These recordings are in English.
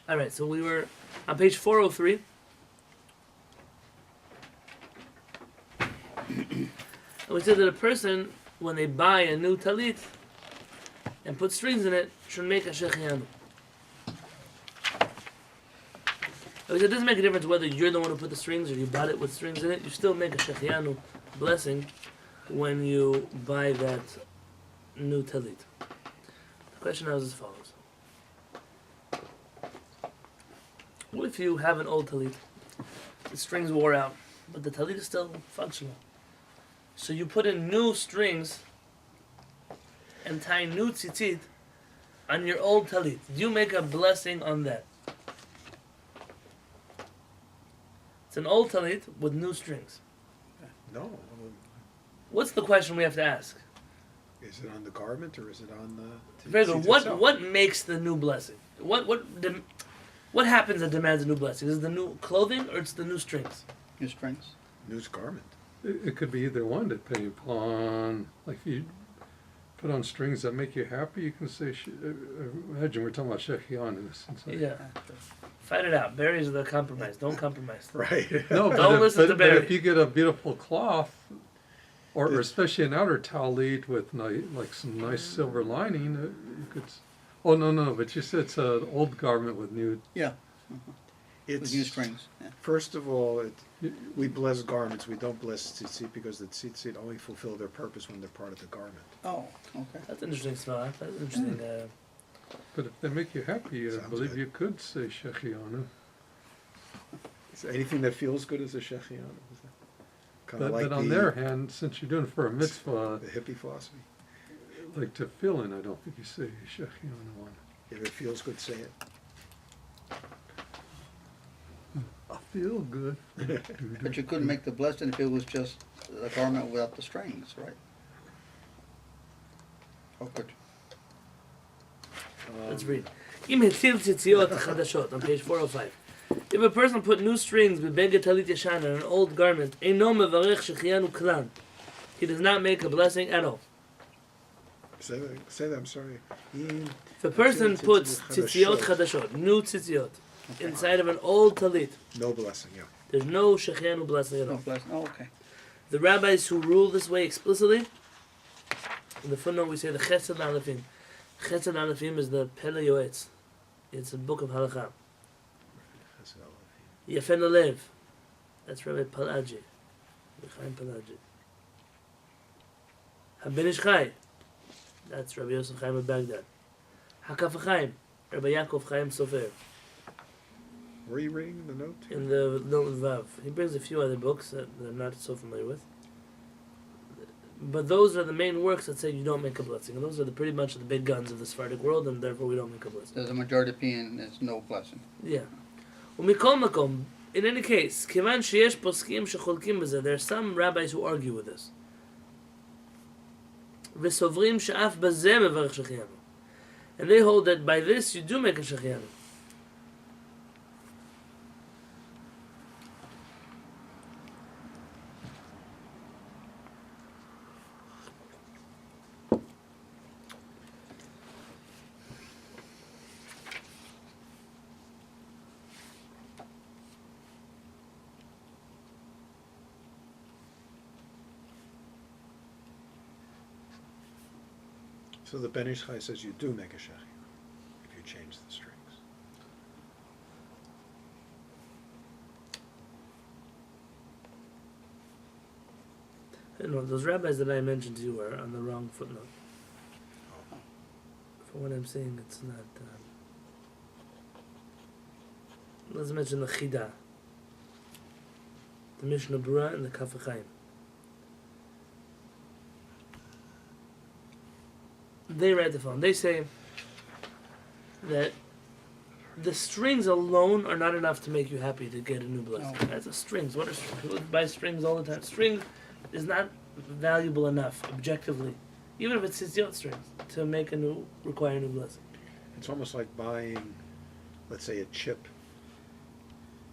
All right, so we were on page 403. And we said that a person, when they buy a new talit and put strings in it, should make a shechianu. It doesn't make a difference whether you're the one who put the strings or you bought it with strings in it. You still make a shechianu blessing when you buy that new talit. The question now is as follows. What if you have an old talit? The strings wore out, but the talit is still functional. So you put in new strings and tie new tzitzit on your old talit. Do you make a blessing on that? It's an old talit with new strings. No. What's the question we have to ask? Is it on the garment or is it on the... Very good. What makes the new blessing? What happens that demands a new blessing? Is it the new clothing or it's the new strings? New strings. New garment. It could be either one, depending upon, like if you put on strings that make you happy, you can say, imagine we're talking about shechianu. Yeah. Fight it out. Berries are the compromise. Don't compromise. Right. No, Don't listen to Barry. But if you get a beautiful cloth, or especially an outer talit with like some nice silver lining, you could... Oh, no, but you said it's an old garment with new... Yeah. It's, with new strings. Yeah. First of all, we bless garments. We don't bless tzitzit because the tzitzit only fulfill their purpose when they're part of the garment. Oh, okay. That's interesting, Smell. That's interesting. But if they make you happy, I Sounds believe good. you could say shechianu. So anything that feels good is a shechianu. Kind of like But on their hand, since you're doing it for a mitzvah, the hippie philosophy. like to fill in, I don't think you say shechianu on. If it feels good, say it. I feel good. But you couldn't make the blessing if it was just a garment without the strings, right? Or could you? Let's read. Im hetzil tzitziot chadashot on page 405. If a person put new strings with beged talit yashan on an old garment, eino mevarech shechianu klan. He does not make a blessing at all. Say that, I'm sorry. If a person puts tzitziot chadashot, new tzitziot, inside of an old talit, No blessing, yeah. there's no shechianu blessing at No all. blessing. Oh, okay. The rabbis who rule this way explicitly, in the footnote we say the Chesed Alefim. Chesed Alefim is the Pele Yoetz. It's a book of halakha. Yefen Alev. That's Rabbi Palaji. Chaim Palaji. HaBen Ish Chai. That's Rabbi Yosef Chaim of Baghdad. HaKaf Chaim. Rabbi Yaakov Chaim Sofer. Where are you reading the note? In the note of Vav. He brings a few other books that I'm not so familiar with. But those are the main works that say you don't make a blessing. And those are pretty much the big guns of the Sephardic world, and therefore we don't make a blessing. There's a majority opinion there's no blessing. Yeah. ומכל מקום, in any case, כיוון שיש פוסקים שחולקים בזה, there are some rabbis who argue with this. וסוברים שאף בזה מברך שחיינו. And they hold that by this you do make a שחיינו. So the Ben Ish Chai says you do make a shechianu if you change the strings. No, those rabbis that I mentioned to you are on the wrong footnote. For what I'm saying, it's not... let's mention the Chida. The Mishnah Berurah and the Kaf Chaim. They write the following. They say that the strings alone are not enough to make you happy to get a new blessing. No. That's the strings. What are strings? People buy strings all the time. String is not valuable enough objectively, even if it's tzitzit strings, to require a new blessing. It's almost like buying, let's say, a chip.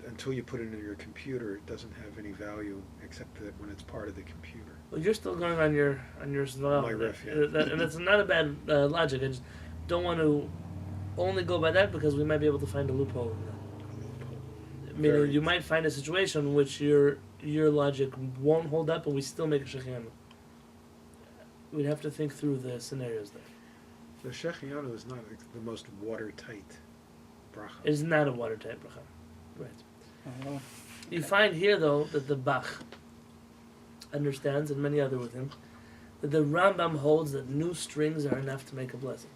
Until you put it into your computer, it doesn't have any value except that when it's part of the computer. Well, you're still going on your My riff, yeah. and it's not a bad logic. I just don't want to only go by that because we might be able to find a loophole in that. Meaning, Very- you might find a situation in which your logic won't hold up, but we still make a shechianu. We'd have to think through the scenarios there. The Shechianu is not the most watertight bracha. It is not a watertight bracha, right? Oh, You find here though that the Bach understands, and many other with him, that the Rambam holds that new strings are enough to make a blessing.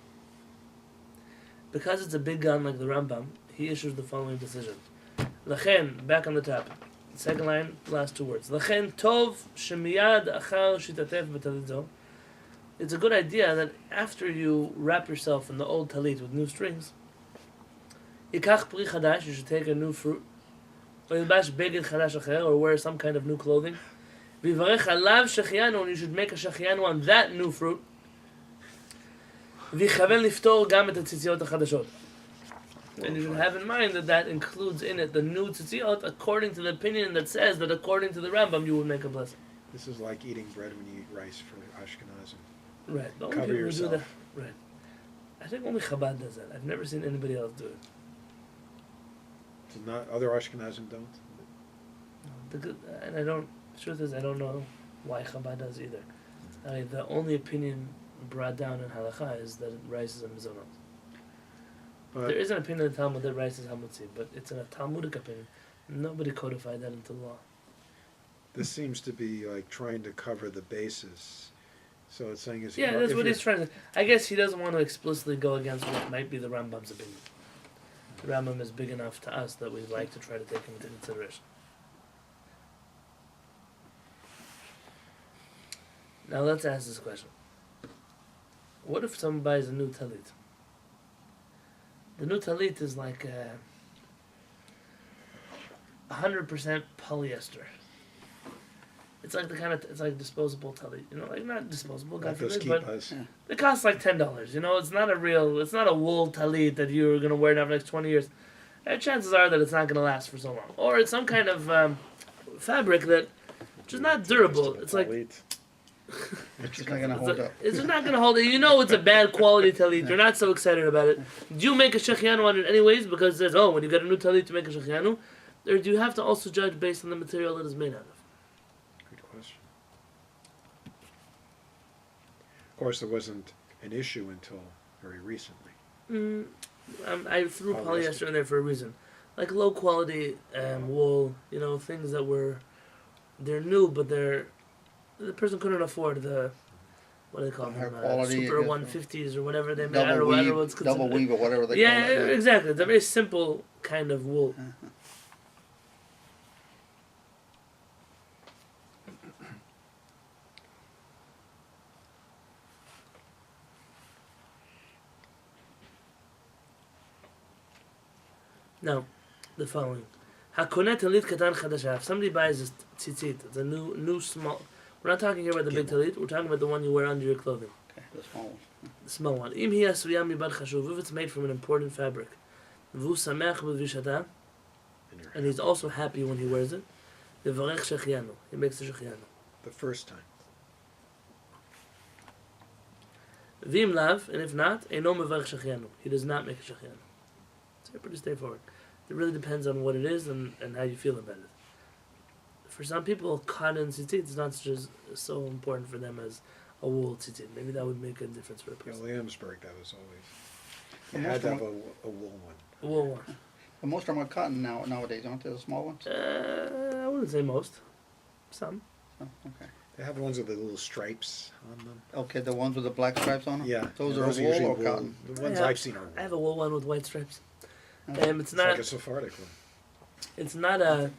Because it's a big gun like the Rambam, he issues the following decision. Lachen, back on the top. Second line, last two words. Lachen tov shemiyad achar shitatef b'talidzo. It's a good idea that after you wrap yourself in the old talit with new strings, yikach pri chadash, you should take a new fruit, or yilbash beged chadash acher, or wear some kind of new clothing. V'yivarech alav shechianu, and you should make a shechianu on that new fruit. V'yichaven liftor gam et hatzitziot hachadashot. And you should have in mind that that includes in it the new tzitziot, according to the opinion that says that according to the Rambam you would make a blessing. This is like eating bread when you eat rice for Ashkenazim. Right. The only Cover people who yourself. do that. Right. I think only Chabad does that. I've never seen anybody else do it. So not other Ashkenazim don't. The good, and I don't. The truth is, I don't know why Chabad does either. I mean, the only opinion brought down in Halacha is that rice is a mizonot. But There is an opinion in the Talmud that rice is hamutzi, but it's a Talmudic opinion. Nobody codified that into law. this seems to be like trying to cover the bases. So it's saying is Yeah, that's if what you're- he's trying to. I guess he doesn't want to explicitly go against what might be the Rambam's opinion. The Rambam is big enough to us that we'd like to try to take him into consideration. Now let's ask this question. What if someone buys a new talit? The new talit is like 100% polyester. It's like the kind of it's like disposable talit, you know, like not disposable, God like those forbid, but kippas. it costs like $10. You know, it's not a wool talit that you're gonna wear it for the next 20 years. And chances are that it's not gonna last for so long. Or it's some kind of fabric that just not durable. It's like It's just not gonna hold up. it's just not gonna hold it. You know, it's a bad quality talit. You're not so excited about it. Do you make a shechianu on it anyways because it says, oh, when you get a new talit, you make a shechianu, or do you have to also judge based on the material that it's made out of? Good question. Of course, there wasn't an issue until very recently. I threw Polyester. polyester in there for a reason. Like low quality wool, you know, things that they're new, but the person couldn't afford the, what do they call Higher them, quality, Super I guess, 150s or whatever they made. I don't know what it's double considered. weave or whatever they Yeah, call it. exactly. It's a very simple kind of wool. Now, the following. Hakonet talit katan chadasha. If somebody buys this tzitzit, it's a new small. We're not talking here about the big talit. We're talking about the one you wear under your clothing, Okay, the small one. the small one. Im hi asuya mibad chashuv. If it's made from an important fabric, v'hu sameach b'vishata, and he's also happy when he wears it. Levarech shechianu. He makes the shechianu. The first time. V'im lav, and if not, eino mevarech shechianu. He does not make a shechianu. It's pretty straightforward. It really depends on what it is and how you feel about it. For some people, cotton tzitzit is not just so important for them as a wool tzitzit. Maybe that would make a difference for a In person. Williamsburg, that was always. The You most had to of have them, a wool one. A wool one. but most of them are cotton nowadays, aren't they? The small ones. I wouldn't say most. Some. Oh, okay. They have the ones with the little stripes on them. Okay, the ones with the black stripes on them. Yeah, Those yeah, are wool usually or cotton. The ones Yeah. I've seen are wool. I have a wool one with white stripes. Oh. It's It's not. like a Sephardic one. It's not a.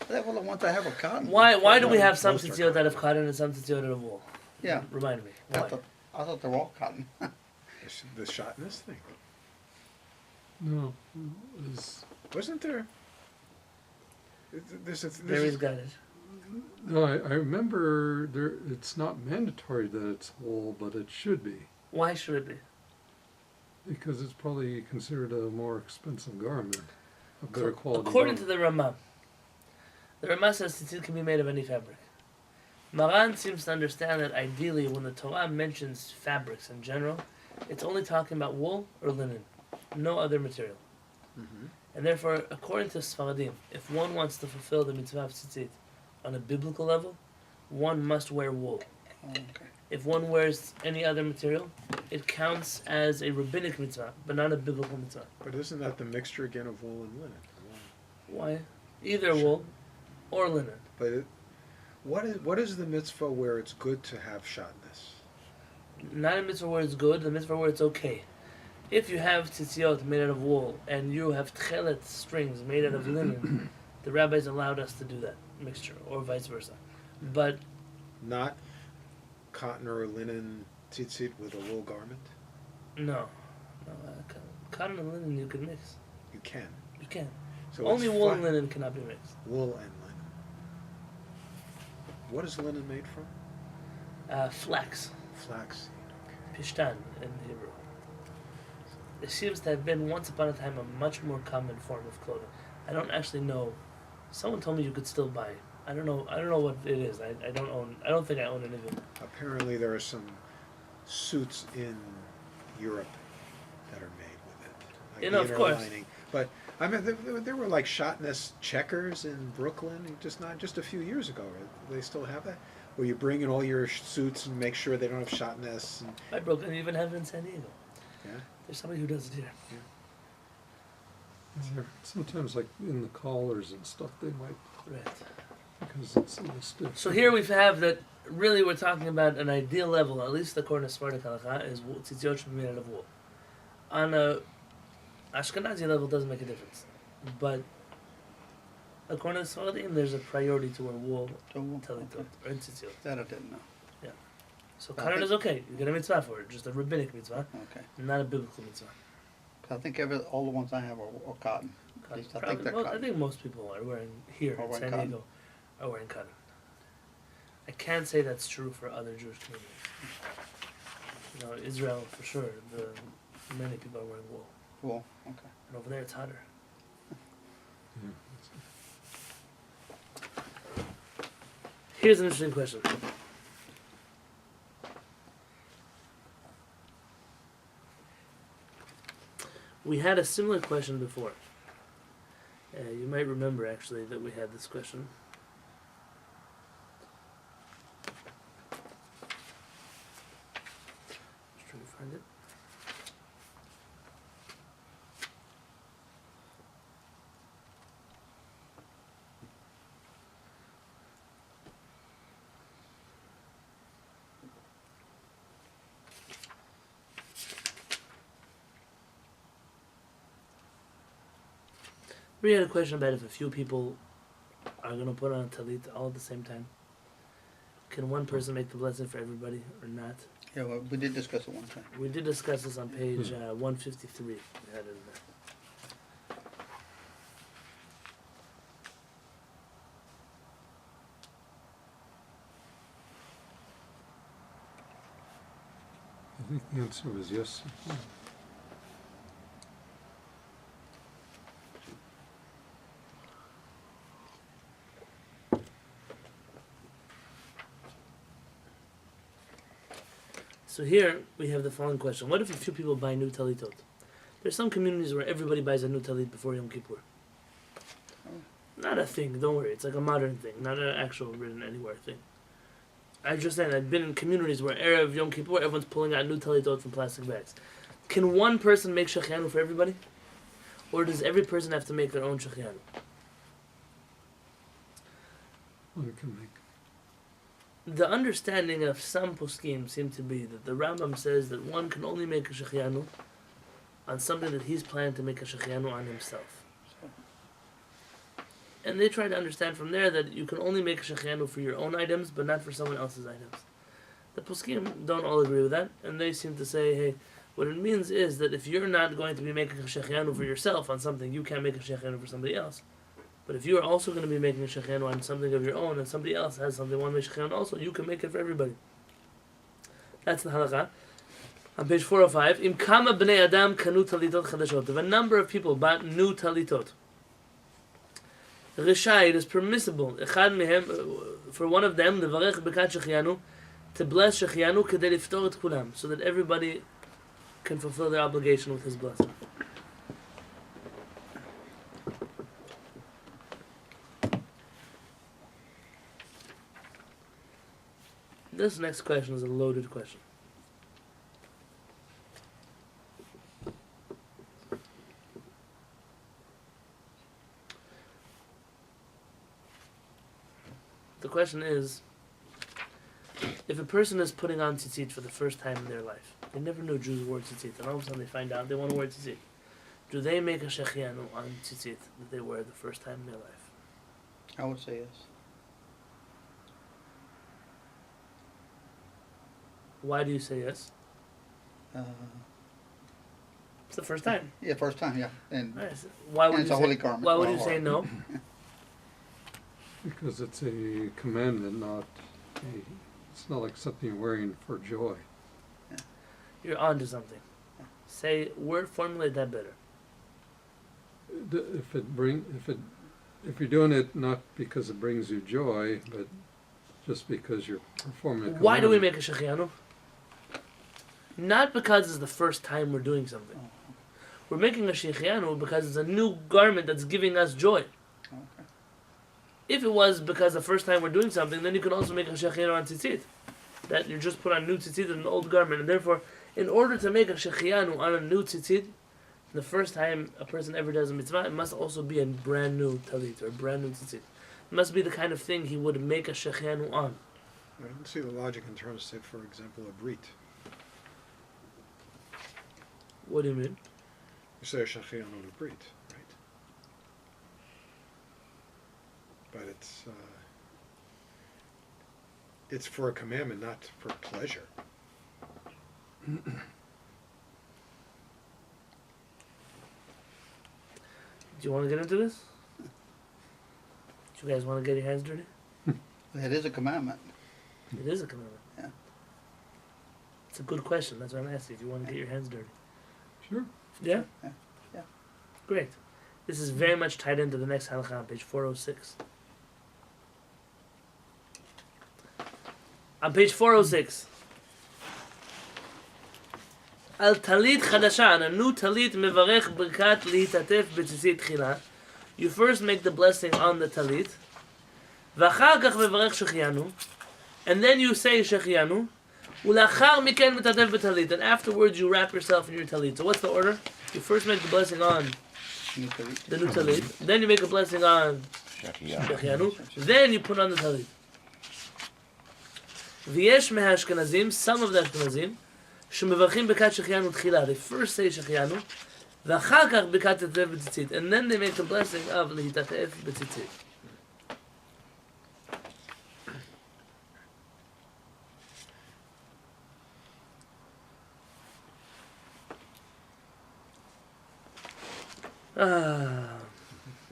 Well, the ones I have are cotton. Why do we have some Most are tzitzit that have cotton and some tzitzit that have wool? Yeah. Remind me. I Why? thought they were all cotton. The shot in this thing. No, it's, Wasn't there? This Barry's is, got it. no, I remember there. It's not mandatory that it's wool, but it should be Why should it be? because it's probably considered a more expensive garment, a better quality. According to garment. the Ramah, the Ramah says tzitzit can be made of any fabric. Maran seems to understand that ideally when the Torah mentions fabrics in general, it's only talking about wool or linen. no other material. Mm-hmm. And therefore, according to Sfaradim, if one wants to fulfill the mitzvah of tzitzit on a biblical level, one must wear wool. Oh, okay. If one wears any other material, it counts as a rabbinic mitzvah, but not a biblical mitzvah. But isn't that the mixture again of wool and linen? Why? Either wool or linen. But what is the mitzvah where it's good to have shatnez? Not a mitzvah where it's good, the mitzvah where it's okay. If you have tzitziot made out of wool and you have tchelet strings made out of linen, the rabbis allowed us to do that mixture, or vice versa. But Not cotton or linen tzitzit with a wool garment? no, cotton and linen you can mix. You can. You can. So Only it's wool fi- and linen cannot be mixed. Wool and linen. What is linen made from? Flax, Flaxseed. pishtan in Hebrew. It seems to have been once upon a time a much more common form of clothing. I don't actually know. Someone told me you could still buy it. I don't know what it is. I don't think I own any of it. Apparently there are some suits in Europe that are made with it. Like Yeah, no, the of course. interlining. But I mean, there were like shatnez checkers in Brooklyn, just a few years ago. They still have that, where you bring in all your suits and make sure they don't have shatnez. And, I broke and even have it in San Diego. yeah, There's somebody who does it here. Sometimes, like in the collars and stuff, they might, Right. because it's listed. So here we have that really we're talking about an ideal level, at least according to Sephardic halakha, is tzitziot should be made out of wool. On a Ashkenazi level, it doesn't make a difference. But according to Sephardim, there's a priority to wear wool, So, talitot, or tzitziot. that I didn't know. So I cotton think- is okay. You get a mitzvah for it, just a rabbinic mitzvah, Okay. not a biblical mitzvah. 'Cause I think all the ones I have are cotton. At Cotton. least I think Probably- they're well, I cotton. think most people are wearing here Are in wearing San cotton. Diego are wearing cotton. I can't say that's true for other Jewish communities. You know, Israel for sure. Many people are wearing wool, Cool. Okay. and over there it's hotter. Yeah. Here's an interesting question. We had a similar question before. You might remember actually that we had this question. Just trying to find it. We had a question about if a few people are going to put on a talit all at the same time. Can one person make the blessing for everybody or not? Yeah, well, we did discuss it one time. We did discuss this on page 153. We had it in there. I think the answer was yes. So here we have the following question: what if a few people buy new talitot? There's some communities where everybody buys a new talit before Yom Kippur. Not a thing, don't worry. It's like a modern thing, not an actual written anywhere thing. I just said I've been in communities where Erev Yom Kippur, everyone's pulling out new talitot from plastic bags. Can one person make shechianu for everybody? Or does every person have to make their own shechianu? One can make. The understanding of some poskim seem to be that the Rambam says that one can only make a shechianu on something that he's planning to make a shechianu on himself. And they try to understand from there that you can only make a shechianu for your own items, but not for someone else's items. The poskim don't all agree with that, and they seem to say, hey, what it means is that if you're not going to be making a shechianu for yourself on something, you can't make a shechianu for somebody else. But if you are also going to be making a shechianu on something of your own, and somebody else has something one make shechianu also, you can make it for everybody. That's the halakha. On page 405, Im kama bnei adam kanu talitot chadashot. If a number of people bought new talitot, Rishai, it is permissible, echad mehem, for one of them, levarech bekat shechianu, to bless shechianu kedei liftor et kulam, so that everybody can fulfill their obligation with his blessing. This next question is a loaded question. The question is, if a person is putting on tzitzit for the first time in their life, they never knew Jews wore tzitzit, and all of a sudden they find out they want to wear tzitzit, do they make a shechianu on tzitzit that they wear the first time in their life? I would say yes. Why do you say yes? It's the first time. Yeah, first time, yeah. And Nice. Why would And it's you a say, holy garment. Why would you say no? Because it's a commandment, it's not like something you're wearing for joy. You're onto something. Say, formulate that better. If you're doing it not because it brings you joy, but just because you're performing a Why do we commandment. make a shechianu? Not because it's the first time we're doing something. We're making a shechianu because it's a new garment that's giving us joy. Okay. If it was because the first time we're doing something, then you can also make a shechianu on tzitzit. That you just put on new tzitzit in an old garment, and therefore, in order to make a shechianu on a new tzitzit, the first time a person ever does a mitzvah, it must also be a brand new talit or a brand new tzitzit. It must be the kind of thing he would make a shechianu on. I don't see the logic in terms of, say, for example, a brit. What do you mean? You say a shachianu on a brit, right? But it's for a commandment, not for pleasure. Do you want to get into this? Do you guys want to get your hands dirty? It is a commandment. It is a commandment. Yeah. It's a good question. That's why I'm asking if you want to get your hands dirty. Sure. Yeah? Yeah. Great. This is very much tied into the next halakha on page 406. On page 406. Al talit chadasha, a new talit mevarech birkat lihitatef b'tzitzit tchila. You first make the blessing on the talit. V'achar kach mevarech shechianu. And then you say shechianu. Ulachar miken v'tatef b'talit. And afterwards you wrap yourself in your talit. So what's the order? You first make the blessing on the new talit. Then you make a blessing on shechianu. Then you put on the talit. V'yesh mehashkenazim, some of the Ashkenazim, שמברכים ברכת שהחיינו תחילה. They first say שהחיינו, ואחר כך ברכת תתף בציצית. And then they make the blessing of להתעטף בציצית.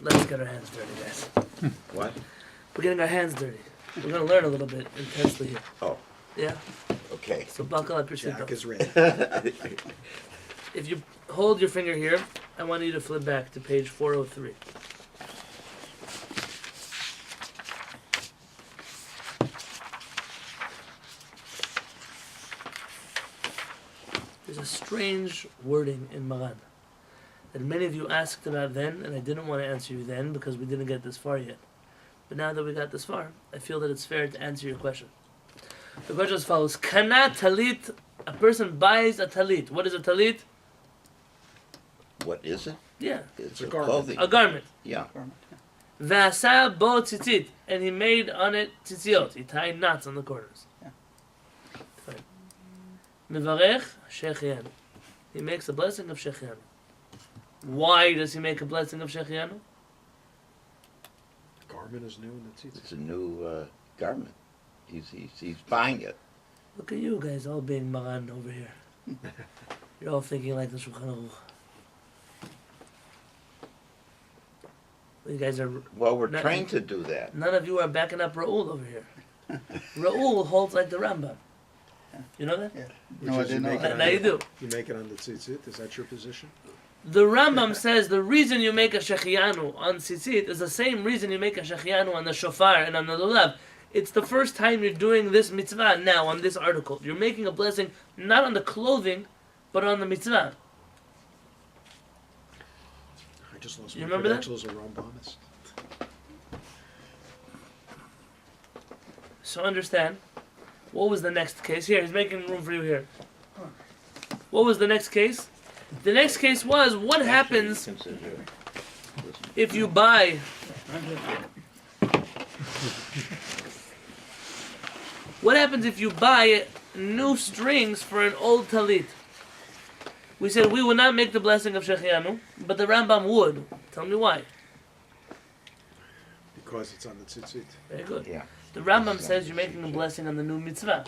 Let's get our hands dirty, guys. What? We're getting our hands dirty. We're going to learn a little bit intensely here. Oh, Yeah? okay. So buckle up your Jack seatbelt. is ready. If you hold your finger here, I want you to flip back to page 403. There's a strange wording in Maran that many of you asked about then, and I didn't want to answer you then because we didn't get this far yet. But now that we got this far, I feel that it's fair to answer your question. The question is as follows. Kana talit, a person buys a talit. What is a talit? What is it? Yeah, It's a a garment. clothing. a garment. Yeah. V'asa bo tzitzit, and he made on it tzitziot. He tied knots on the corners. Yeah. Fine. Mevarech shechianu. He makes a blessing of shechianu. Why does he make a blessing of shechianu? Garment is new and that's it. It's a new garment. He's buying it. Look at you guys all being Maran over here. You're all thinking like the Shulchan Aruch. You guys are. Well, we're No, trained to do that. None of you are backing up Ra'ul over here. Ra'ul holds like the Rambam. You know that? Yeah. Which No, I is you didn't know make that. it Now you do. You make it on the tzitzit. Is that your position? The Rambam says the reason you make a shechianu on tzitzit is the same reason you make a shechianu on the shofar and on the lulav. It's the first time you're doing this mitzvah now on this article. You're making a blessing not on the clothing, but on the mitzvah. I just lost You my remember that? credentials as a Rambamist. So understand What was the next case? Here, he's making room for you here. What was the next case? The next case was, what happens if you buy what happens if you buy new strings for an old talit? We said we would not make the blessing of Shechianu, but the Rambam would. Tell me why. Because it's on the tzitzit. Very good. Yeah. The Rambam says you're making a blessing on the new mitzvah.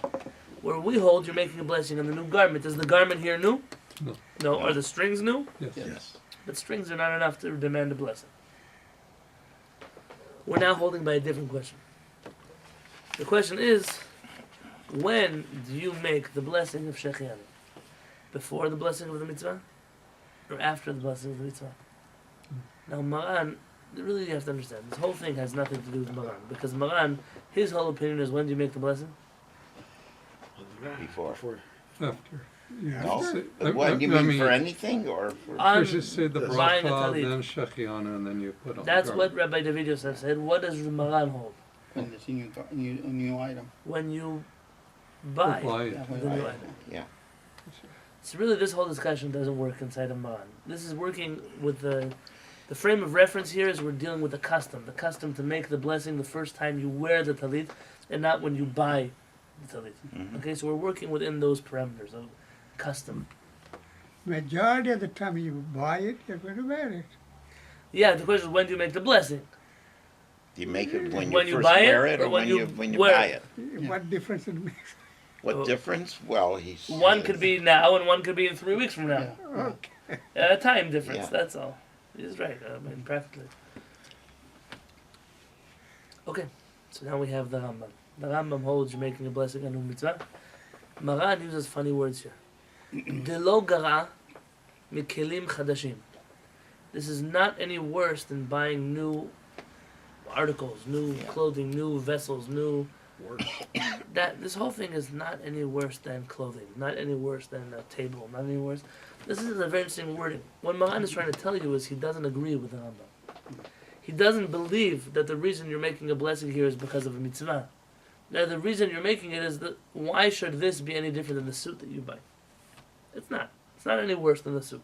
Where we hold, you're making a blessing on the new garment. Is the garment here new? No. No. Are the strings new? Yes. Yes. But strings are not enough to demand a blessing. We're now holding by a different question. The question is, when do you make the blessing of Shechianu? Before the blessing of the mitzvah? Or after the blessing of the mitzvah? Now Maran, really you have to understand, this whole thing has nothing to do with Maran. Because Maran, his whole opinion is, when do you make the blessing? Before. After. No? Say- But what, you mean for anything or for... On You should say the buying a bracha, talit. then Shechianu, and then you put on That's the what garment. Rabbi David Yosef said. What does Maran hold? When it's a new item. When you buy Buy Yeah, it. when the you new buy it. item. Yeah. So really this whole discussion doesn't work inside of Maran. This is working with the frame of reference here is we're dealing with the custom to make the blessing the first time you wear the talit and not when you buy the talit. Mhm. Okay, so we're working within those parameters of custom. Majority of the time you buy it, you're going to wear it. Yeah, the question is, when do you make the blessing? Do you make it when you When you first buy it, wear it or or when when you you wear buy it? it? What difference it makes? What Oh. difference? Well, he's... One could be now and one could be in 3 weeks from now. Yeah. Okay. A time difference, Yeah. that's all. He's right, I mean, practically. Okay, so now we have the Rambam. The Rambam holds you're making a blessing on a mitzvah. Maran uses funny words here. Delo gara mikelim chadashim. This is not any worse than buying new articles, new Yeah. clothing, new vessels, new... Worse. This whole thing is not any worse than clothing, not any worse than a table, not any worse. This is a very interesting wording. What Maran is trying to tell you is he doesn't agree with the Rambam. He doesn't believe that the reason you're making a blessing here is because of a mitzvah. Now the reason you're making it is that why should this be any different than the suit that you buy? It's not. It's not any worse than the suit.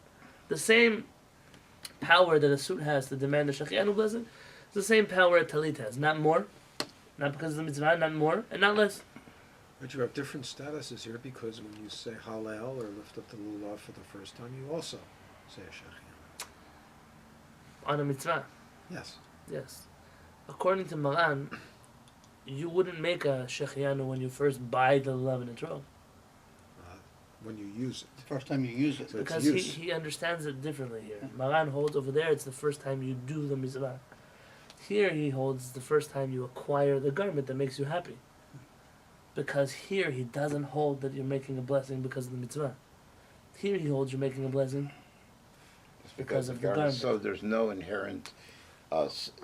The same power that a suit has to demand a Shechianu blessing is the same power a talit has. Not more, not because of the mitzvah, not more, and not less. But you have different statuses here because when you say Hallel or lift up the lulav for the first time, you also say a Shechianu. On a mitzvah. Yes. Yes. According to Maran, you wouldn't make a Shechianu when you first buy the lulav in a row. When you use it. The first time you use it. So it's Because use. he understands it differently here. Maran holds over there, it's the first time you do the mitzvah. Here he holds the first time you acquire the garment that makes you happy. Because here he doesn't hold that you're making a blessing because of the mitzvah. Here he holds you're making a blessing It's because of of the garment. garment. So there's no inherent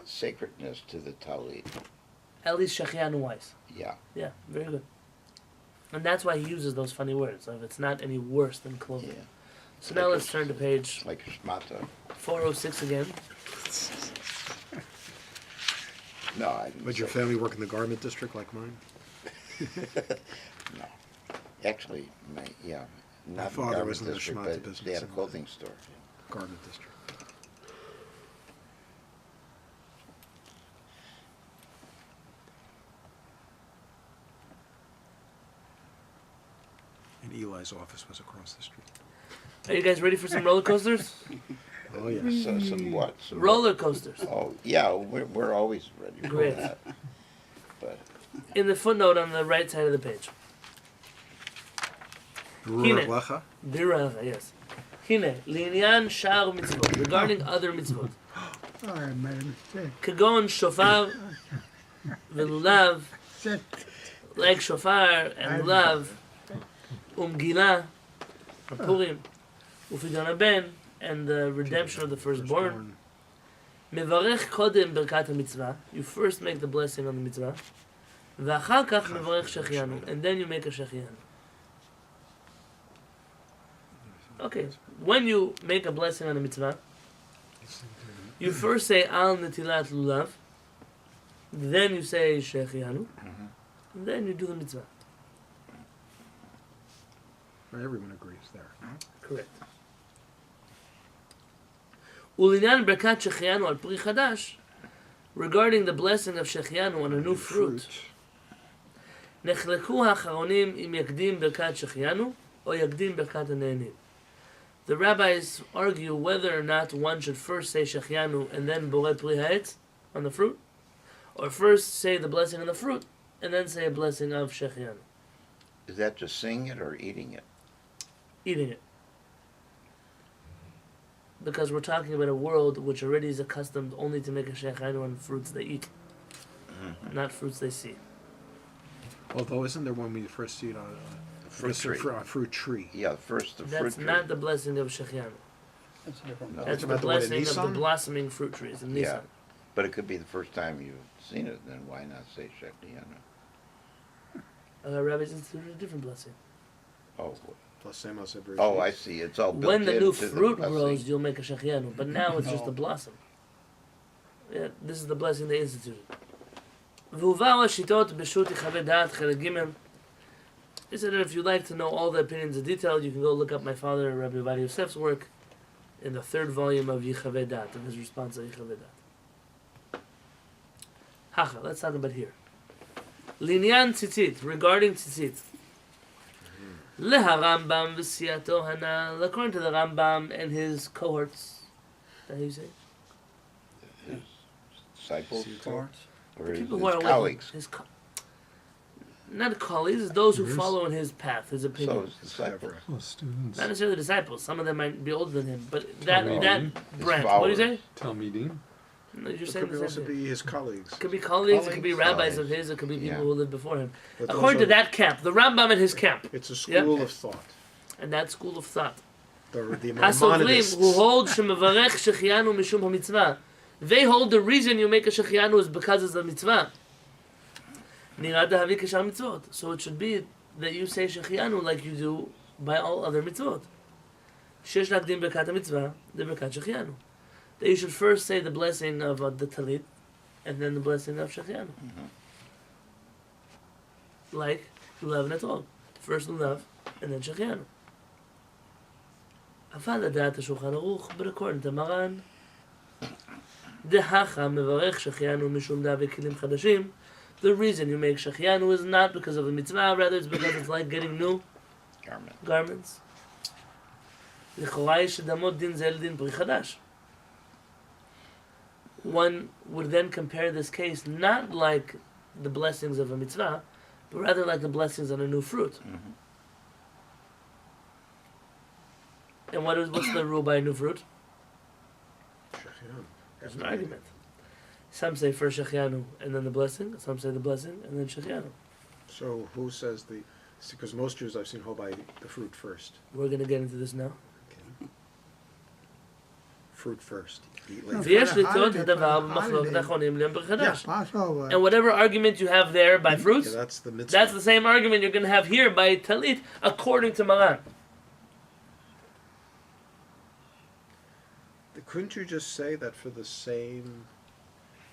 sacredness to the talit. at least Shechianu wise. Yeah. Yeah, very good. And that's why he uses those funny words of it's not any worse than clothing. Yeah. So now let's turn to page Like shmata. 406 again. No, I didn't Would your say- family work in the garment district like mine? No. Actually, yeah. My Not father garment was in the district, shmata but business they had a and- clothing store. Garment district. And Eli's office was across the street. Are you guys ready for some roller coasters? Oh, yes. So some what? Some Roller coasters. Oh, yeah, we're always ready for Great. that. But In the footnote on the right side of the page. Ruach Hine. Lecha? Diracha, yes. Hine, linyan shar mitzvot, regarding other mitzvot. Oh, I made a mistake. Kagon shofar velulav, Set. like shofar and lulav, umgila, for Purim, ufidon ben, and the redemption of the firstborn. Mevarech kodem berkat mitzvah. You first make the blessing on the mitzvah. V'achar kach mevarech shechianu, and then you make a shechianu. Okay, when you make a blessing on a mitzvah, you first say al netilat lulav, then you say shechianu, and then you do the mitzvah. Everyone agrees there. Correct. Ulinyan berkat shechianu al pri chadash, regarding the blessing of shechianu on a new fruit. נחלקו האחרונים אם יקדים ברכת שהחיינו או יקדים ברכת הנהנים. The rabbis argue whether or not one should first say שהחיינו and then בורא פרי העץ on the fruit, or first say the blessing on the fruit and then say a blessing of שהחיינו. Is that just saying it or eating it? Eating it. Because we're talking about a world which already is accustomed only to make a שהחיינו on fruits they eat, not fruits they see. Although, isn't there one when you first see it on Fruit tree. a fruit tree? Yeah, first the fruit That's tree. not the blessing of Shechianu. That's a different. No. That's the About the one in blessing of the Nisan? blossoming fruit trees in Yeah. Nisan. But it could be the first time you've seen it, then why not say Shechianu? Rabbis instituted a different blessing. Oh, Oh, I see. It's all built When the new into fruit blessing. grows, you'll make a Shechianu. But now it's just No. a blossom. Yeah, this is the blessing they instituted. והובאו השיטות בשו"ת יחווה דעת חלק ג'. He said that if you'd like to know all the opinions in detail, you can go look up my father, Rabbi Yonatan Halev's work in the 3rd volume of Yichaveh Dat, of his response to Yichaveh Dat. Hacha, let's talk about here. Linyan tzitzit, regarding tzitzit. Leha Rambam v'siyato hanal, according to the Rambam and his cohorts. Is that how you say it? His disciples Parts. or his People who are colleagues. Not colleagues, those who His- follow in his path, his So opinion. his disciples. Oh, students. Not necessarily disciples. Some of them might be older than him, but that Talmidim. branch. What do you say? Talmidim. No, you're It saying could the also same thing. be his colleagues. It could be colleagues, it could be Colleagues. rabbis of his, it could be people Yeah. who lived before him. But According to those are- that camp, the Rambam and his camp, It's a Yeah. school of thought. and that school of thought. The Hasovlim, Maimonidists. who hold shemevarech shechianu mishum ha-mitzvah. They hold the reason you make a shechianu is because it's a mitzvah. Nirad havi kishar mitzvot. So it should be that you say shechianu like you do by all other mitzvot. Shesh nakdim berkat ha-mitzvah, the berkat shechianu. That you should first say the blessing of the talit, and then the blessing of shechianu. Like lulav and etrog. First lulav, and then shechianu. אבל לדעת השולחן ערוך, but according to מרן, דהכה מברך שהחיינו משום דעה וכלים חדשים. The reason you make שהחיינו is not because of the mitzvah, rather it's because it's like getting new garments. לכאורה יש שדמות דין זה לדין פרי חדש. One would then compare this case not like the blessings of a mitzvah, but rather like the blessings on a new fruit. And what's the rule by a new fruit? There's an argument. Some say first shechianu and then the blessing. Some say the blessing and then shechianu. So who says the? Because most Jews I've seen hold by the fruit first. We're going to get into this now. Okay. Fruit first. Eat No, later. ויש for the לטעות holiday, הדבר for the במחלוקת holiday. האחרונים ליום פרי חדש. Passover. And whatever argument you have there by fruits, Yeah, that's the mitzvah. that's the same argument you're going to have here by talit, according to Maran. Couldn't you just say that for the same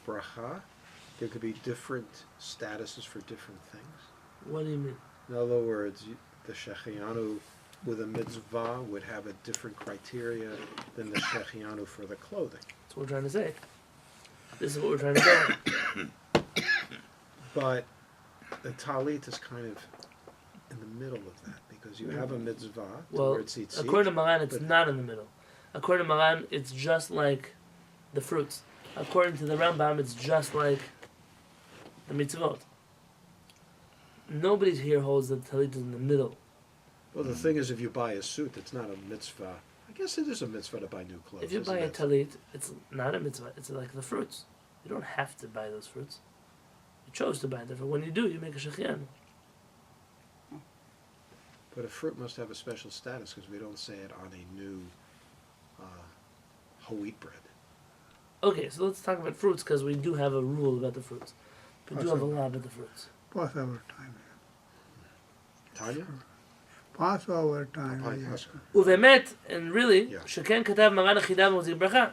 bracha, there could be different statuses for different things? What do you mean? In other words, the shechianu with a mitzvah would have a different criteria than the shechianu for the clothing. That's what we're trying to say. This is what we're trying to go. But the talit is kind of in the middle of that because you have a mitzvah Well, towards tzitzit. according to Maran, it's but- not in the middle. According to Maran, it's just like the fruits. According to the Rambam, it's just like the mitzvot. Nobody here holds that talit is in the middle. Well, the thing is, if you buy a suit, it's not a mitzvah. I guess it is a mitzvah to buy new clothes. If you isn't buy a it? talit, it's not a mitzvah. It's like the fruits. You don't have to buy those fruits. You chose to buy them. But when you do, you make a shechianu. But a fruit must have a special status because we don't say it on a new whole wheat bread. Okay, so let's talk about fruits because we do have a rule about the fruits. We do have a Passover. law about the fruits. Passover time. Tanya? Passover time. Upon yes. Passover. ובאמת, and really, Yeah. שכן כתב מרן החידה ומחזיק ברכה.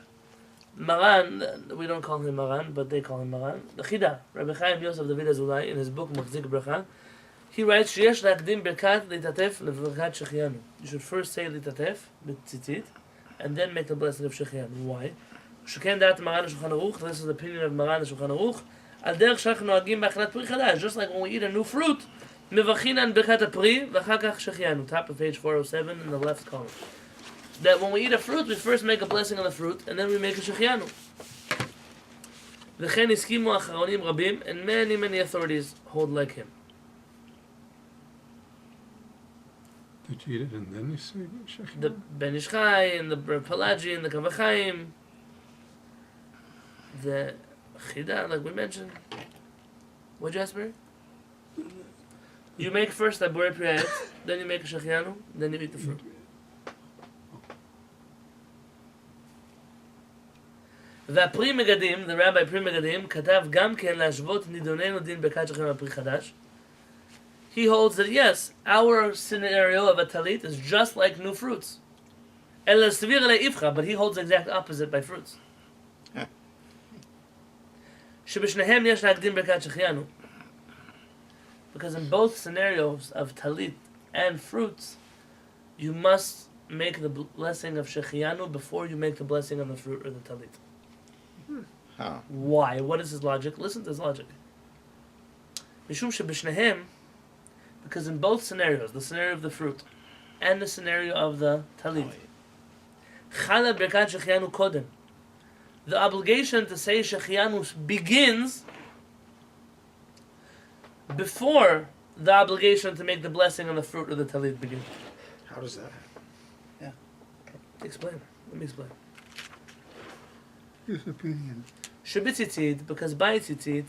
Maran, we don't call him Maran, but they call him Maran. The Chida, Rabbi Chaim Yosef David Azulai, in his book Machzik Bracha, He writes, "Sheyesh lakdim berkat litatef leberkat shechianu." You should first say litatef b'tzitzit, and then make the blessing of shechianu. Why? Sheken dat Maran Shulchan Aruch. This is the opinion of Maran Shulchan Aruch. Al derech shach noagim b'achlat pri chadash. Just like when we eat a new fruit, mevachinan berkat pri v'achar kach shechianu. Top of page 407 in the left column. That when we eat a fruit, we first make a blessing on the fruit, and then we make a shechianu. V'chen iskimu acharonim rabim, and many authorities hold like him. Did you eat it and then you say Shechianu? The Ben Ish Chai and the Pelagi and the Kavachaim, the Chida, like we mentioned. What, Jasper? You make first a Borei Pri Ha'etz, then you make a Shechianu, then you eat the fruit. והפרי מגדים, the Rabbi Pri Megadim, כתב גם כן להשוות נידוננו דין ברכת שכינו הפרי חדש. He holds that yes, our scenario of a talit is just like new fruits. But he holds the exact opposite by fruits. Because in both scenarios of talit and fruits, you must make the blessing of shechianu before you make the blessing on the fruit or the talit. Huh. Why? What is his logic? Listen to his logic. Mishum shebishnehem, because in both scenarios, the scenario of the fruit and the scenario of the talit, chala berkat shechianu kodem. The obligation to say shechianu begins before the obligation to make the blessing on the fruit or the talit begins. How does that happen? Explain. Let me explain. His opinion. Shebitzitzit, because by tzitzit,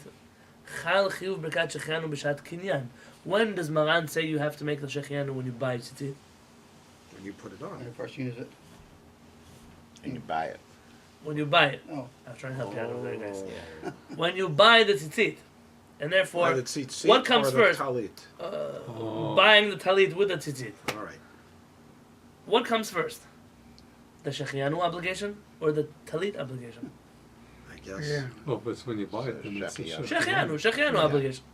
chal chiyuv berkat shechianu b'shat kinyan. When does Maran say you have to make the shechianu when you buy tzitzit? When you put it When you on. first use it. And you buy it. When you buy it. Oh. I'm trying to help you out. Very nice. When you buy the tzitzit, and therefore, the tzitzit what comes or the first? talit? Buying the talit with the tzitzit. All right. What comes first? The shechianu obligation or the talit obligation? I guess. Yeah. Oh, but it's when you buy it, then it's a Shechianu. Shechianu obligation.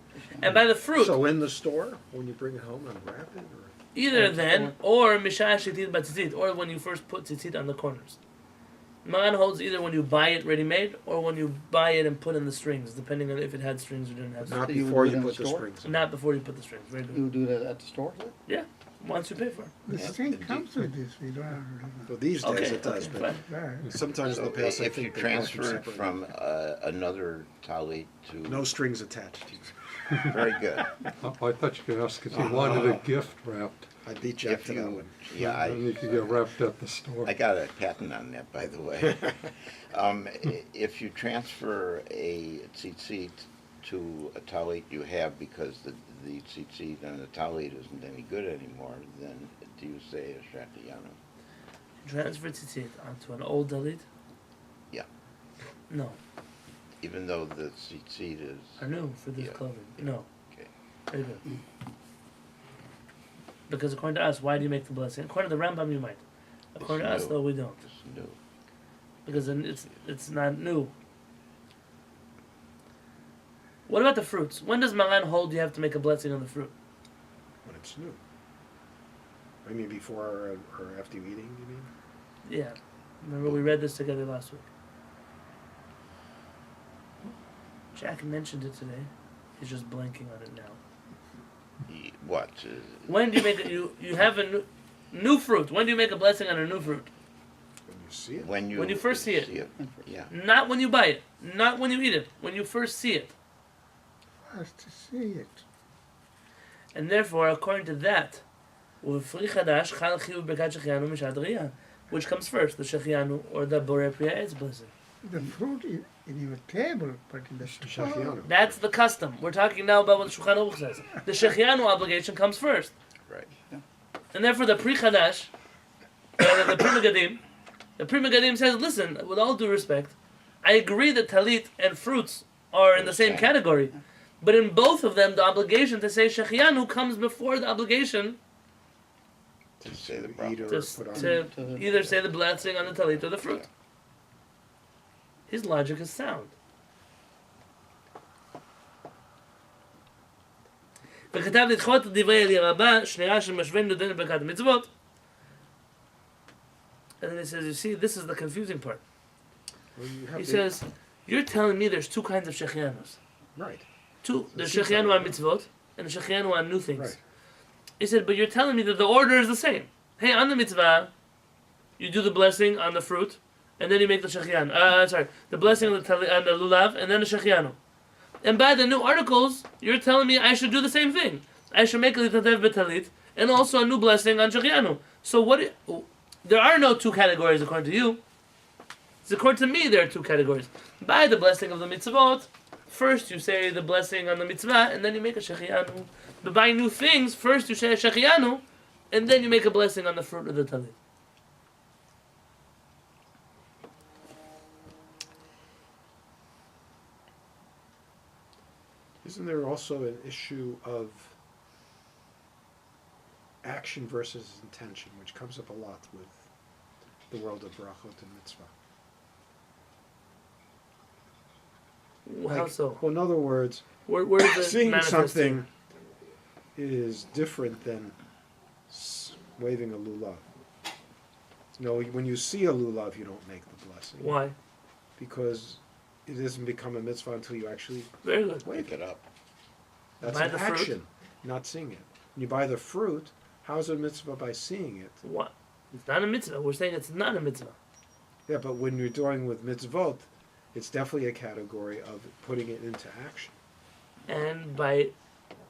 And by the fruit, So in the store, when you bring it home and wrap it, or either then or mishah shetit b'tzitzit, or when you first put tzitzit on the corners. Maran holds either when you buy it ready-made or when you buy it and put in the strings, depending on if it had strings or didn't have strings. not You would before do it you in put the the store? springs. in. Not before you put the strings. Very You good. would do that at the store? Once you pay for it. The Yeah. string comes with this. We don't have to Well, these days Okay, it does, okay, but fine. Right. sometimes in So the past I if you think they bought them transfer it separately. from another talit to... No strings attached. Very good. I thought you could ask if you wanted a gift wrapped. I beat Jack If to that you, one. yeah, Then you could get wrapped at the store. I got a patent on that, by the way. If you transfer a tzitzit to a talit you have because the tzitzit and the talit isn't any good anymore, then do you say a shechianu? Transfer tzitzit onto an old talit? Yeah. No. Even though the tzitzit is... Or new for this Yeah. clothing? No. Okay. Very good. Because according to us, why do you make the blessing? According to the Rambam, you might. According to us, new. though, we don't. It's new. Because then it's not new. What about the fruits? When does Maran hold you have to make a blessing on the fruit? When it's new. I mean, before or after eating, you mean? Yeah. Remember we read this together last week. Jack mentioned it today. He's just blanking on it now. What? When do you make it? You have a new fruit. When do you make a blessing on a new fruit? When you see it. When When you first see it. Yeah. Not when you buy it. Not when you eat it. When you first see it. Has to see it. And therefore, according to that, which comes first, the shechianu or the borei pri ha'etz blessing? The fruit is in your table, but in the store. Shechianu. That's the custom. We're talking now about what Shulchan Aruch says. The shechianu obligation comes first. Right. And therefore the Pri Chadash, the Pri Megadim says, listen, with all due respect, I agree that talit and fruits are in the same category. But in both of them, the obligation to say shechianu comes before the obligation To say the Eat proper. or to, put on. to either say the blessing on the talit or the fruit. His logic is sound. But וכתב לדחות את דברי אלי רבה, שנראה שמשווים לדין ברכת המצוות. And then he says, you see, this is the confusing part. Well, you have He to- says, you're telling me there's two kinds of shechianos. right. Two. There's seems shechianu like on it. mitzvot, and shechianu on new things. Right. He said, but you're telling me that the order is the same. Hey, on the mitzvah, you do the blessing on the fruit, and then you make the shechianu. The blessing on the lulav, and then the shechianu. And by the new articles, you're telling me I should do the same thing. I should make a litatev betalit, and also a new blessing on shechianu. So what? There are no two categories according to you. It's according to me there are two categories. By the blessing of the mitzvot, first you say the blessing on the mitzvah, and then you make a shechianu. But by new things, first you say a shechianu, and then you make a blessing on the fruit of the talit. Isn't there also an issue of action versus intention, which comes up a lot with the world of brachot and mitzvah? How Like, so? Well, in other words, Where is it seeing manifesting? something is different than waving a lulav. No, when you see a lulav, you don't make the blessing. Why? Because it doesn't become a mitzvah until you actually Very good. wave Pick it. it up. That's Buy an the fruit. action, not seeing it. When you buy the fruit, how is it a mitzvah by seeing it? What? It's not a mitzvah. We're saying it's not a mitzvah. Yeah, but when you're dealing with mitzvot, it's definitely a category of putting it into action. And by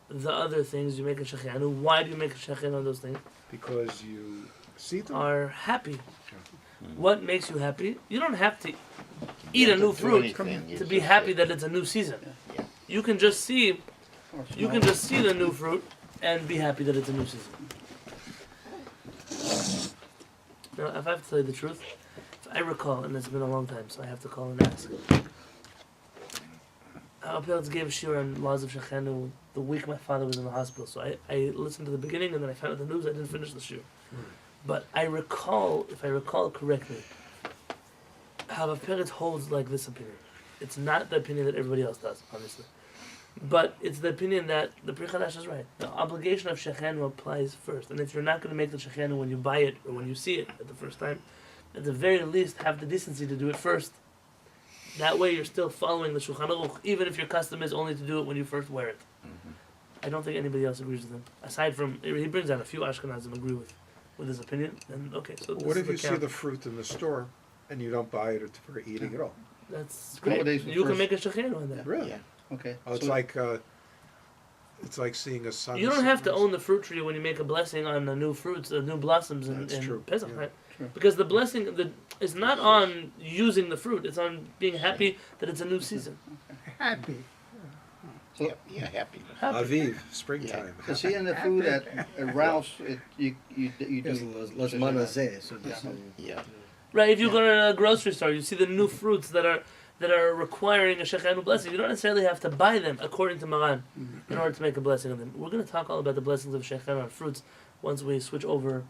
the other things, you make a shechianu. Why do you make a shechianu on those things? Because you see them. Are happy. Mm-hmm. What makes you happy? You don't have to eat a To new do fruit anything, you to be just happy say- that it's a new season. Yeah. You can just see Or You can just see the new fruit and be happy that it's a new season. Now, if I have to tell you the truth, if I recall, and it's been a long time, so I have to call and ask. Our parents gave a shiur on laws of Shechenu the week my father was in the hospital, so I listened to the beginning and then I found out the news. I didn't finish the shiur. But I recall, if I recall correctly, how the parents holds like this opinion. It's not the opinion that everybody else does, obviously. But it's the opinion that the Pri Chadash is right. The obligation of Shechenu applies first. And if you're not going to make the Shechenu when you buy it or when you see it at the first time, at the very least have the decency to do it first. That way you're still following the Shulchan Aruch, even if your custom is only to do it when you first wear it. I don't think anybody else agrees with him. Aside from, he brings out a few Ashkenazim agree with his opinion. And okay, so this What is if the you see count. the fruit in the store and you don't buy it for eating at all? That's Couple great. days You can first. make a Shechenu on that. Really? Yeah. Okay. Oh, so- it's like seeing a sun. You don't have to own the fruit tree when you make a blessing on the new fruits, the new blossoms in That's true, Pesach, yeah. right? True. Because the blessing is not on using the fruit; it's on being happy that it's a new season. Happy. Yeah, yeah, happy. Aviv, springtime. So seeing the food at Ralph's, you Yes, do. las manas zeh, so this is- Yeah. Right? If you go to a grocery store, you see the new fruits that are requiring a shechanu blessing. You don't necessarily have to buy them, according to Maran, in order to make a blessing of them. We're going to talk all about the blessings of shechanu on fruits once we switch over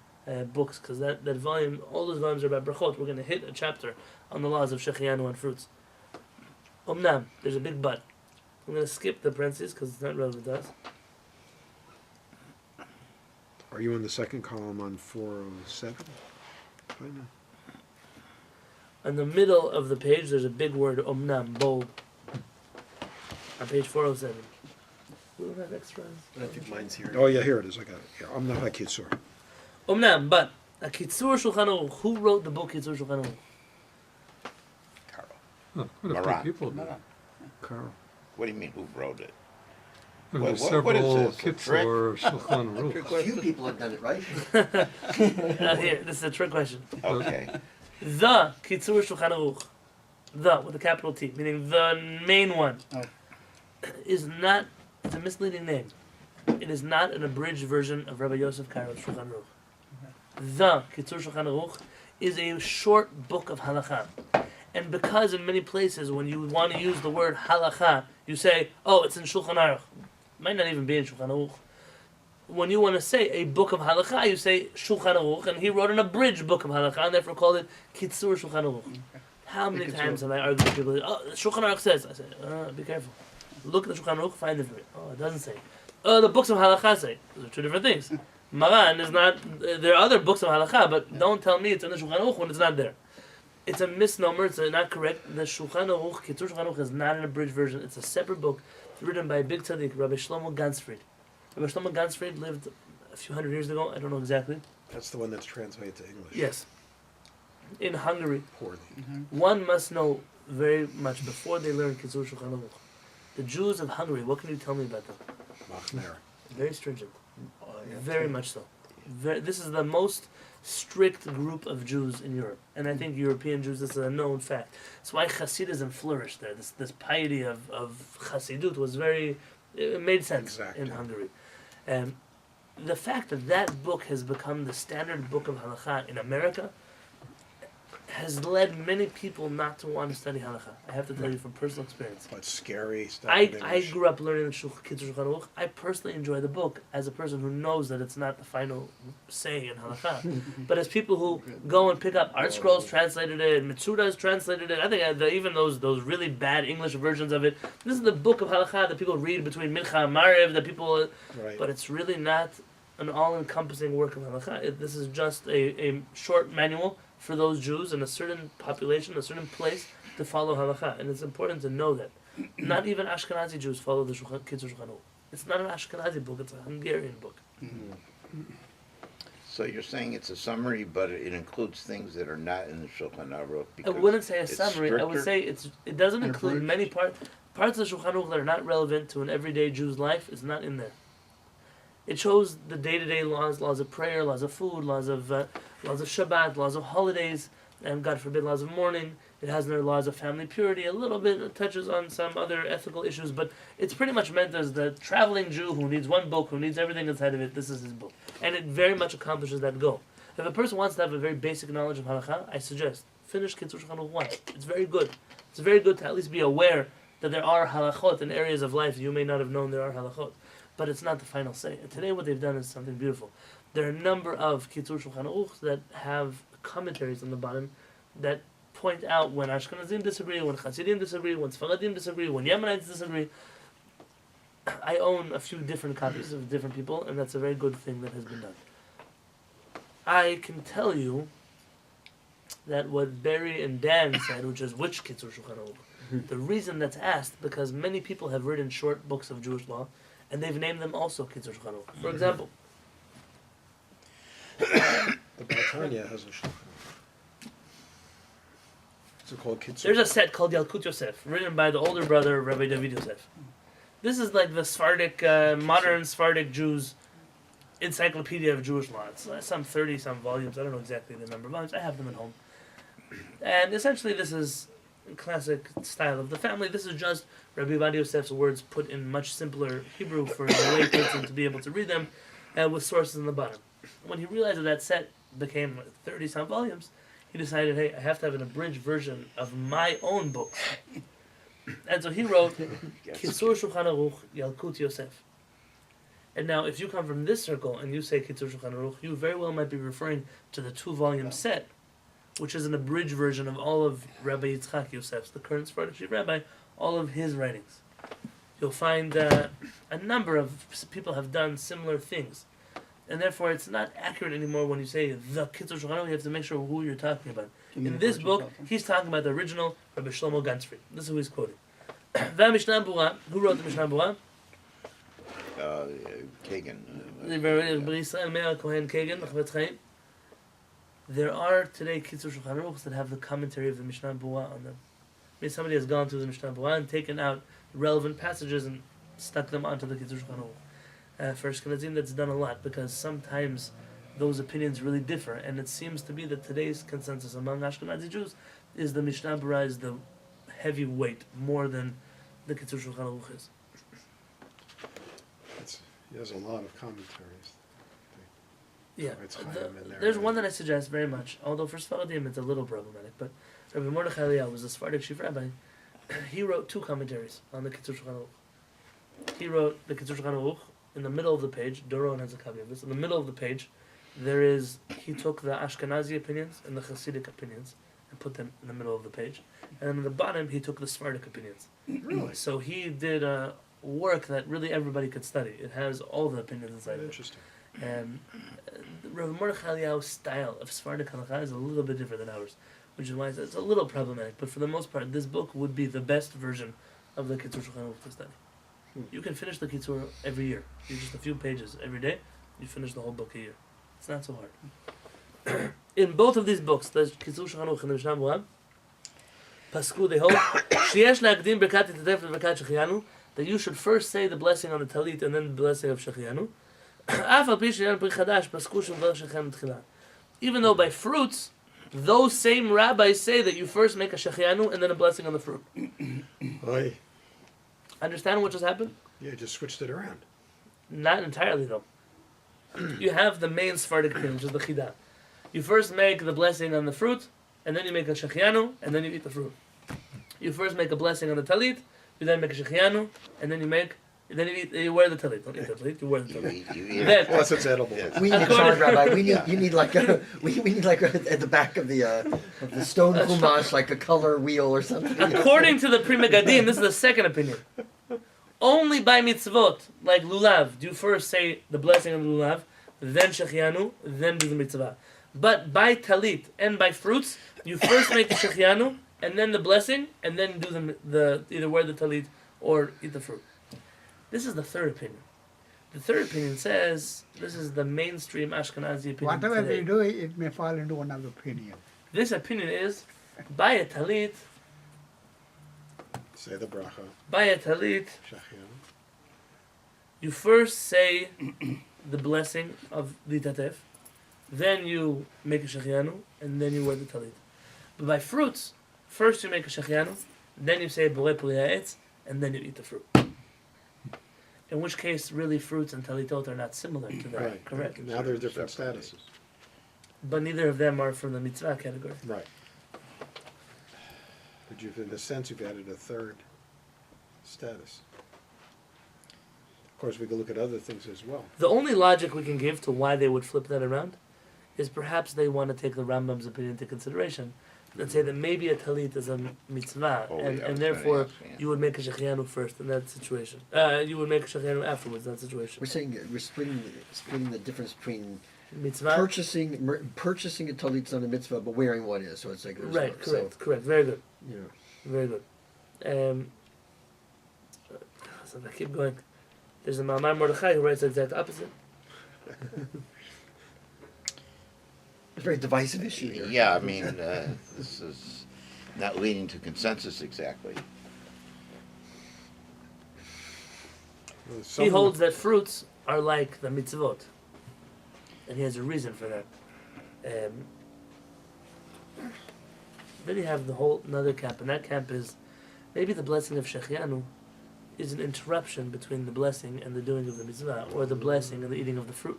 books, because that volume, all those volumes are about brachot. We're going to hit a chapter on the laws of shechanu on fruits. Omnam, there's a big but. I'm going to skip the parentheses because it's not relevant to us. Are you in the second column on 407? Right now. In the middle of the page, there's a big word, omnam, bold. On page 407. We don't have extras. I think mine's here. Oh yeah, here it is. I got it. Yeah, I'm not Kitzur. Omnam, but a Kitzur Shulchan Aruch. Who wrote the book Kitzur Shulchan Aruch? Huh, quite a Maran. few people did. Carl. What do you mean, who wrote it? There What- were what is several this, a kits trick? or Shulchan Aruch. A few people have done it, right? Here, this is a trick question. Okay. The Kitzur Shulchan Aruch, the with a capital T, meaning the main one, Oh. is not. It's a misleading name. It is not an abridged version of Rabbi Yosef Kairo's Shulchan Aruch. The Kitzur Shulchan Aruch is a short book of halacha. And because in many places when you want to use the word halacha, you say, oh, it's in Shulchan Aruch. It might not even be in Shulchan Aruch. When you want to say a book of halacha, you say Shulchan Aruch, and he wrote an abridged book of halacha, and therefore called it Kitzur Shulchan Aruch. How many times have I argued with people? Oh, Shulchan Aruch says. I say, be careful. Look at the Shulchan Aruch, find the verse. Oh, it doesn't say. The books of halakha say. Those are two different things. Maran is not. There are other books of halakha, but don't tell me it's in the Shulchan Aruch when it's not there. It's a misnomer. It's not correct. The Shulchan Aruch, Kitzur Shulchan Aruch, is not an abridged version. It's a separate book written by a big tzaddik, Rabbi Shlomo Gansfried. Rabbi Shlomo Gansfried lived a few hundred years ago. I don't know exactly. That's the one that's translated to English. Yes. In Hungary. Poorly. One must know very much before they learn Kitzur Shulchan Aruch. The Jews of Hungary, what can you tell me about them? Machmer. Very stringent. Very much so. This is the most strict group of Jews in Europe. And I think European Jews, this is a known fact. That's why Hasidism flourished there. This piety of Hasidut was very, it made sense in Hungary. The fact that that book has become the standard book of halakha in America has led many people not to want to study halakha. I have to tell you from personal experience. But scary stuff. I grew up learning the Kitzur Shulchan Aruch. I personally enjoy the book as a person who knows that it's not the final say in halakha. But as people who go and pick up Art Scrolls translated it, Mitsuda's translated it, I think even those really bad English versions of it, this is the book of halakha that people read between Mincha and Mariv, that people, Right. but it's really not an all-encompassing work of halakha. This is just a short manual for those Jews in a certain population, a certain place, to follow halakha. And it's important to know that. Not even Ashkenazi Jews follow the Kitzur Shulchan Aruch. It's not an Ashkenazi book, it's a Hungarian book. So you're saying it's a summary, but it includes things that are not in the Shulchan Aruch. I Because wouldn't say a it's summary, I would stricter? say it doesn't An include abridged. many parts of the Shulchan Aruch that are not relevant to an everyday Jew's life is not in there. It shows the day-to-day laws of prayer, laws of food, laws of Shabbat, laws of holidays, and God forbid, laws of mourning. It has their laws of family purity. A little bit it touches on some other ethical issues, but it's pretty much meant as the traveling Jew who needs one book, who needs everything inside of it. This is his book, and it very much accomplishes that goal. If a person wants to have a very basic knowledge of halakha, I suggest finish Kitzur Shulchan Aruch once. It's very good. It's very good to at least be aware that there are halachot in areas of life you may not have known there are halachot. But it's not the final say. And today what they've done is something beautiful. There are a number of Kitzur Shulchan Aruch that have commentaries on the bottom that point out when Ashkenazim disagree, when Hasidim disagree, when Sfaradim disagree, when Yemenites disagree. I own a few different copies of different people, and that's a very good thing that has been done. I can tell you that what Barry and Dan said, which is which Kitzur Shulchan Aruch, the reason that's asked, because many people have written short books of Jewish law, and they've named them also Kitzur Shulchan Aruch. For example, The Baitanya has a Shulchan Aruch. Is it called Kitzur? there's a set called Yalkut Yosef, written by the older brother of Rabbi David Yosef. This is like the Sephardic, modern Sephardic Jews' encyclopedia of Jewish law. It's some 30-some volumes. I don't know exactly the number of volumes. I have them at home. And essentially this is classic style of the family. This is just Rabbi David Yosef's words put in much simpler Hebrew for the layperson to be able to read them, with sources in the bottom. When he realized that set became 30-some volumes, he decided, hey, I have to have an abridged version of my own book. And so he wrote Kitzur Shulchan Aruch Yalkut Yosef. And now, if you come from this circle and you say Kitzur Shulchan Aruch, you very well might be referring to the 2-volume set, which is an abridged version of all of Rabbi Yitzchak Yosef's, the current Sephardic chief rabbi, all of his writings. You'll find a number of people have done similar things. And therefore, it's not accurate anymore when you say the Kitzur Shulchan Aruch. You have to make sure who you're talking about. In this book, he's talking about the original Rabbi Shlomo Gansfried. This is who he's quoting. The Mishnah Berurah. Who wrote the Mishnah Berurah? Kagan. There are today Kitzur Shulchan Aruchs that have the commentary of the Mishnah Berurah on them. Maybe somebody has gone through the Mishnah Berurah and taken out relevant passages and stuck them onto the Kitzur Shulchan Aruch. For Ashkenazim, that's done a lot because sometimes those opinions really differ, and it seems to be that today's consensus among Ashkenazi Jews is the Mishnah Berurah is the heavy weight more than the Kitzur Shulchan Aruch is. He has a lot of commentaries. Yeah, It's Chaim in there. there's one that I suggest very much, although for Sfaradim it's a little problematic, but Rabbi Mordechai Eliyahu was a Sephardic chief rabbi. He wrote 2 commentaries on the Kitzur Shulchan Aruch. He wrote the Kitzur Shulchan Aruch in the middle of the page. Doron has a copy of this. In the middle of the page, he took the Ashkenazi opinions and the Hasidic opinions and put them in the middle of the page. And then in the bottom, he took the Sephardic opinions. Really? So he did work that really everybody could study. It has all the opinions inside of it. Interesting. And Rabbi Mordechai Eliyahu's style of Sephardic halakha is a little bit different than ours, which is why it's a little problematic. But for the most part, this book would be the best version of the Kitzur Shulchan Aruch to study. You can finish the Kitzur every year. You just a few pages every day. You finish the whole book a year. It's not so hard. In both of these books, the Kitzur Shulchan Aruch and the Mishnah Berurah, Pasku, they hold Sheyesh La'akdim Birkat Yitadef Birkat Shechianu, that you should first say the blessing on the talit and then the blessing of Shechianu. Even though by fruits, those same rabbis say that you first make a Shechianu and then a blessing on the fruit. Oy. Understand what just happened? Yeah, just switched it around. Not entirely though. You have the main Sephardic opinion, which is the Chidah. You first make the blessing on the fruit, and then you make a Shechianu, and then you eat the fruit. You first make a blessing on the talit, you then make a Shechianu, and then you wear the talit. Don't eat the talit, you wear the talit. You eat Then- Plus, it's edible. Yes. We need, sorry, Rabbi. You need like we need like at the back of the stone chumash, like a color wheel or something. According to the Pri Megadim, this is the second opinion. Only by mitzvot, like lulav, do you first say the blessing on the lulav, then shechianu, then do the mitzvah. But by talit and by fruits, you first make the shechianu, and then the blessing, and then do the either wear the talit or eat the fruit. This is the third opinion. The third opinion says this is the mainstream Ashkenazi opinion Whatever today. we do, it may fall into another opinion. This opinion is by a talit, Say the bracha. by a talit. Shachianu. You first say the blessing of the tatef, then you make a shechianu, and then you wear the talit. But by fruits, first you make a shechianu, then you say borei peri ha'etz, and then you eat the fruit. In which case, really, fruits and talitot are not similar to that. Right. Correct. Now they're different statuses. But neither of them are from the mitzvah category. Right. But in a sense, you've added a third status. Of course, we can look at other things as well. The only logic we can give to why they would flip that around is perhaps they want to take the Rambam's opinion into consideration and say that maybe a talit is a mitzvah, Oh, and, yeah, I and was therefore gonna ask, yeah. you would make a shechianu first in that situation. You would make a shechianu afterwards in that situation. We're saying we're splitting the difference between Mitzvah? purchasing a talit is not a mitzvah, but wearing one is. So it's like there's Right, no- correct, correct. Very good, So, you know. very good. So if I keep going, there's a Ma'amar Mordechai who writes the exact opposite. It's a very divisive issue here. Yeah, I mean, this is not leading to consensus exactly. Well, He some- holds that fruits are like the mitzvot, and he has a reason for that. Then you have the whole another camp, and that camp is maybe the blessing of Shechianu is an interruption between the blessing and the doing of the mitzvah, or the blessing and the eating of the fruit.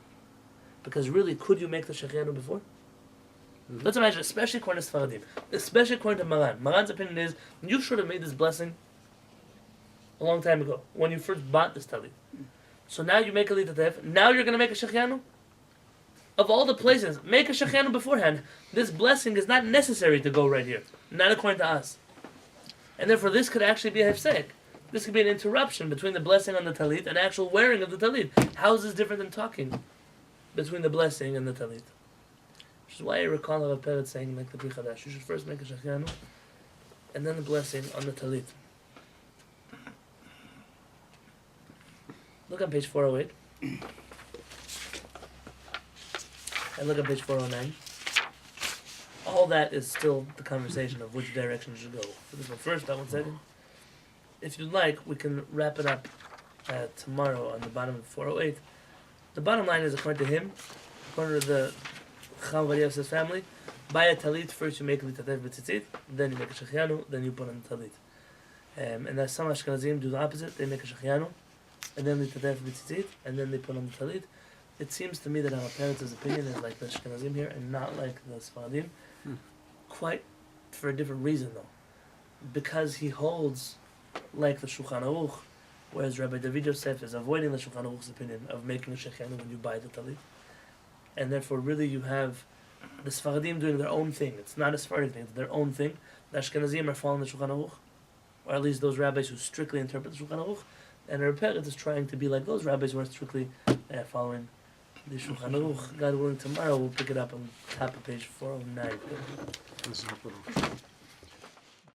Because really, could you make the Shechianu before? Let's imagine, especially according to Sfaradim, especially according to Maran. Maran's opinion is you should have made this blessing a long time ago when you first bought this talit. So now you make a litatef. Now you're going to make a shechianu. Of all the places, make a shechianu beforehand. This blessing is not necessary to go right here, not according to us. And therefore, this could actually be a hefsek. This could be an interruption between the blessing on the talit and actual wearing of the talit. How is this different than talking between the blessing and the talit? Which is why I recall of a parrot saying, like the Pri Chadash, you should first make a shechianu, and then the blessing on the talit. Look on page 408. And look on page 409. All that is still the conversation of which direction you should go. For this one first, that one second. If you'd like, we can wrap it up tomorrow on the bottom of 408. The bottom line is, according to him, according to the Cham Yosef's family, by a talit, first you make a litatef b'tzitzit, then you make a shechianu, then you put on the talit. And that's some Ashkenazim do the opposite. They make a shechianu, and then they tatef b'tzitzit, and then they put on the talit. It seems to me that our parents' opinion is like the Ashkenazim here, and not like the Sfaradim. Quite for a different reason, though. Because he holds like the Shulchan Aruch, whereas Rabbi David Yosef is avoiding the Shulchan Aruch's opinion of making a shechianu when you buy the talit. And therefore, really, you have the Sfaradim doing their own thing. It's not a Sephardic thing, it's their own thing. The Ashkenazim are following the Shulchan Aruch, or at least those rabbis who strictly interpret the Shulchan Aruch. And a Rebbe is trying to be like those rabbis who are strictly following the Shulchan Aruch. God willing, tomorrow we'll pick it up on top of page 409. This is not what I'm-